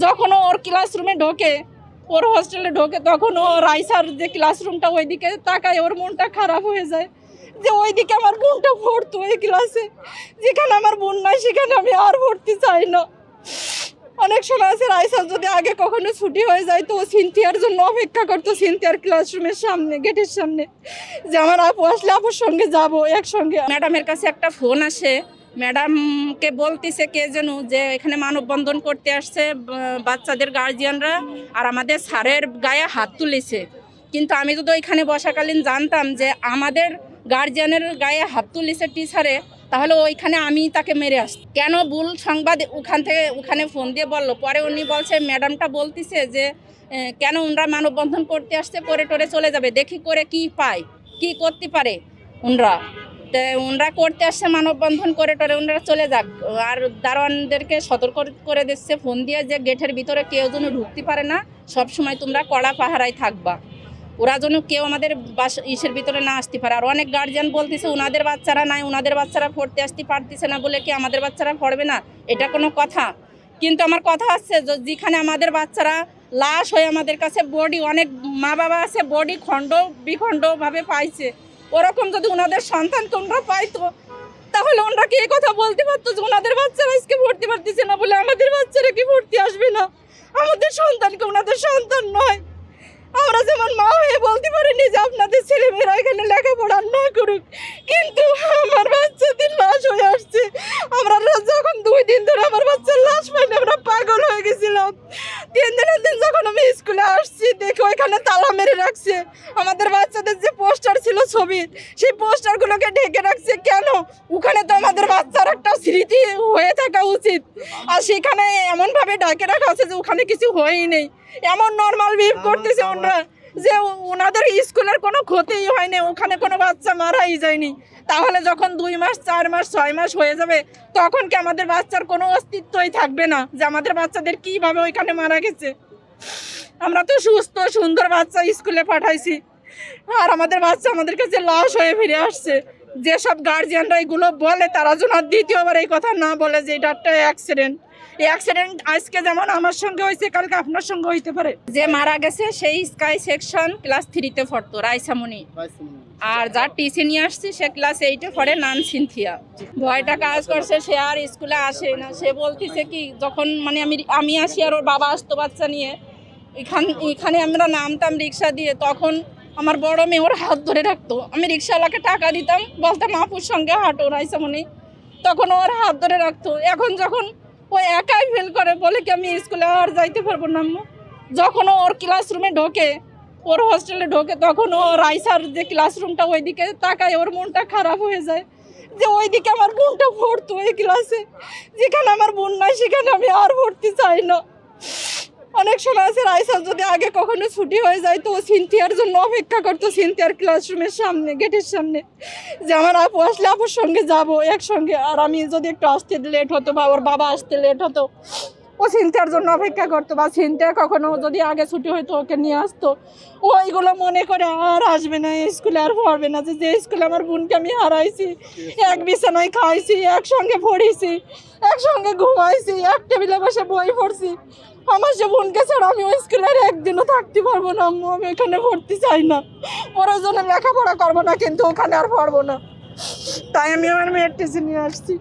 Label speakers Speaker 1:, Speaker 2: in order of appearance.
Speaker 1: যখন ওর ক্লাসরুমে ঢোকে, ওর হোস্টেলে ঢোকে, তখন ও রাইসার যে ক্লাসরুমটা ওইদিকে তাকায়, ওর মনটা খারাপ হয়ে যায় যে ওইদিকে আমার বোনটা পড়তো ওই ক্লাসে, যেখানে আমার বোন নাই সেখানে আমি আর পড়তে চাই না। অনেক সময় আছে রাইসার যদি আগে কখনো ছুটি হয়ে যায় তো সিনথিয়ার জন্য অপেক্ষা করতো, সিনথিয়ার ক্লাসরুমের সামনে, গেটের সামনে, যে আমার আপু আসলে আপুর সঙ্গে যাব একসঙ্গে। ম্যাডামের কাছে একটা ফোন আসে, ম্যাডামকে বলতেছে কে যেন যে এখানে মানববন্ধন করতে আসছে বাচ্চাদের গার্জিয়ানরা, আর আমাদের স্যারের গায়ে হাত তুলেছে। কিন্তু আমি যদি ওইখানে বসাকালীন জানতাম যে আমাদের গার্জিয়ানের গায়ে হাত তুলেছে টিচারে, তাহলে ওইখানে আমি তাকে মেরে আসতাম। কেন ভুল সংবাদ ওখানে ফোন দিয়ে বললো। পরে উনি বলছে, ম্যাডামটা বলতেছে যে কেন ওনারা মানববন্ধন করতে আসছে, করে টোরে চলে যাবে, দেখি করে কি পায়, কি করতে পারে ওনারা। তো ওনারা করতে আসছে মানববন্ধন, করে টোরে ওনারা চলে যাক। আর দারোয়ানদেরকে সতর্ক করে দিচ্ছে ফোন দিয়ে যে গেটের ভিতরে কেউ যেন ঢুকতে পারে না, সবসময় তোমরা কড়া পাহারায় থাকবা, ওরা যেন কেউ আমাদের ইসের ভিতরে না আসতে পারে। আর অনেক গার্জিয়ান বলতেছে ওনাদের বাচ্চারা নাই, ওনাদের বাচ্চারা পড়তে আসতে পারতেছে না বলে কি আমাদের বাচ্চারা পড়বে না, এটা কোনো কথা? কিন্তু আমার কথা হচ্ছে যেখানে আমাদের বাচ্চারা লাশ হয়ে আমাদের কাছে বডি, অনেক মা বাবা আছে বডি খণ্ড বিখণ্ডভাবে পাইছে, ওরকম যদি ওনাদের সন্তানকে ওনারা পাইতো তাহলে ওনারা কি এই কথা বলতে পারতো যে ওনাদের বাচ্চারা আজকে পড়তে পারতেছে না বলে আমাদের বাচ্চারা কি পড়তে আসবে না? আমাদের সন্তানকে ওনাদের সন্তান নয়। আমরা যেমন মা হয়ে বলতে পারিনি যে আপনাদের ছেলেমেয়েরা এখানে লেখাপড়া না করুক, কিন্তু আমার বাচ্চাদের লাশ হয়ে আসছে। আমরা যখন 2 দিন ধরে আমার বাচ্চার লাশ পাইনি আমরা পাগল হয়ে গেছিলাম। 3 দিনের দিন যখন আমি স্কুলে আসছি দেখি ওইখানে তালা মেরে রাখছে, আমাদের বাচ্চাদের যে পোস্টার ছিল ছবি, সেই পোস্টারগুলোকে ঢেকে রাখছে। কেন? ওখানে তো আমাদের বাচ্চার একটা স্মৃতি হয়ে থাকা উচিত, আর সেখানে এমনভাবে ঢেকে রাখা আছে যে ওখানে কিছু হয়ই নেই। এমন নর্মাল বিহেভ করতেছে ওনারা যে ওনাদের স্কুলের কোনো ক্ষতিই হয়নি, ওখানে কোনো বাচ্চা মারাই যায়নি। তাহলে যখন 2 মাস 4 মাস 6 মাস হয়ে যাবে তখন কি আমাদের বাচ্চার কোনো অস্তিত্বই থাকবে না যে আমাদের বাচ্চাদের কিভাবে ওইখানে মারা গেছে? আমরা তো সুস্থ সুন্দর বাচ্চা স্কুলে পাঠাইছি, আর আমাদের বাচ্চা আমাদের কাছে লাশ হয়ে ফিরে আসছে। যেসব গার্জিয়ানরা এগুলো বলে তারা যেন দ্বিতীয়বার এই কথা না বলে যে এটা একটা অ্যাক্সিডেন্ট। এই অ্যাক্সিডেন্ট আজকে যেমন আমার সঙ্গে হয়েছে কালকে আপনার সঙ্গে হইতে পারে। যে মারা গেছে সেই স্কাই সেকশন ক্লাস 3-তে পড়তো, রাইসামণি। আর যার টিসি নিয়ে আসছি সে ক্লাস 8-এ পড়ে, নাম সিনথিয়া। ভয়টা কাজ করছে, সে আর স্কুলে আসে না। সে বলতেছে কি যখন মানে আমি আসি আর ওর বাবা আসতো বাচ্চা নিয়ে, এখানে আমরা নামতাম রিক্সা দিয়ে, তখন আমার বড় মেয়ে ওর হাত ধরে রাখতো। আমি রিক্সাওয়ালাকে টাকা দিতাম, বলতাম আপুর সঙ্গে হাঁটো রাইসামণি, তখন ওর হাত ধরে রাখতো। এখন যখন ও একাই ফিল করে বলে কি আমি স্কুলে আর যাইতে পারবো না আম্মু, যখন ওর ক্লাসরুমে ঢোকে, ওর হোস্টেলে ঢোকে, তখন ও রাইসার যে ক্লাসরুমটা ওইদিকে তাকায়, ওর মনটা খারাপ হয়ে যায় যে ওইদিকে আমার বোনটা পড়তো ওই ক্লাসে, যেখানে আমার বোন নাই সেখানে আমি আর পড়তে চাই না। অনেক সময় আছে রাইসার যদি আগে কখনো ছুটি হয়ে যায় তো সিনথিয়ার জন্য অপেক্ষা করতো, সিনথিয়ার ক্লাসরুমের সামনে, গেটের সামনে, যে আমার আপু আসলে আপুর সঙ্গে যাব একসঙ্গে। আর আমি যদি একটু আসতে লেট হতো বা ওর বাবা আসতে লেট হতো, ও সিনথিয়ার জন্য অপেক্ষা করতো। বা সিনথিয়া কখনো যদি আগে ছুটি হইতো ওকে নিয়ে আসতো। ও এইগুলো মনে করে আর আসবে না স্কুলে, আর পড়বে না। যে স্কুলে আমার বোনকে আমি হারাইছি, এক বিছানায় খাইছি, একসঙ্গে পড়েছি, একসঙ্গে ঘুমাইছি, এক টেবিলে বসে বই পড়ছি, আমার সে বোনকে ছাড়া আমি ওই স্কুলের একদিনও থাকতে পারবো না আম্মু। আমি ওখানে পড়তে চাই না, ওর জন্য লেখাপড়া করবো না, কিন্তু ওখানে আর পড়বো না। তাই আমি আমার মেয়ের টিসি নিয়ে আসছি।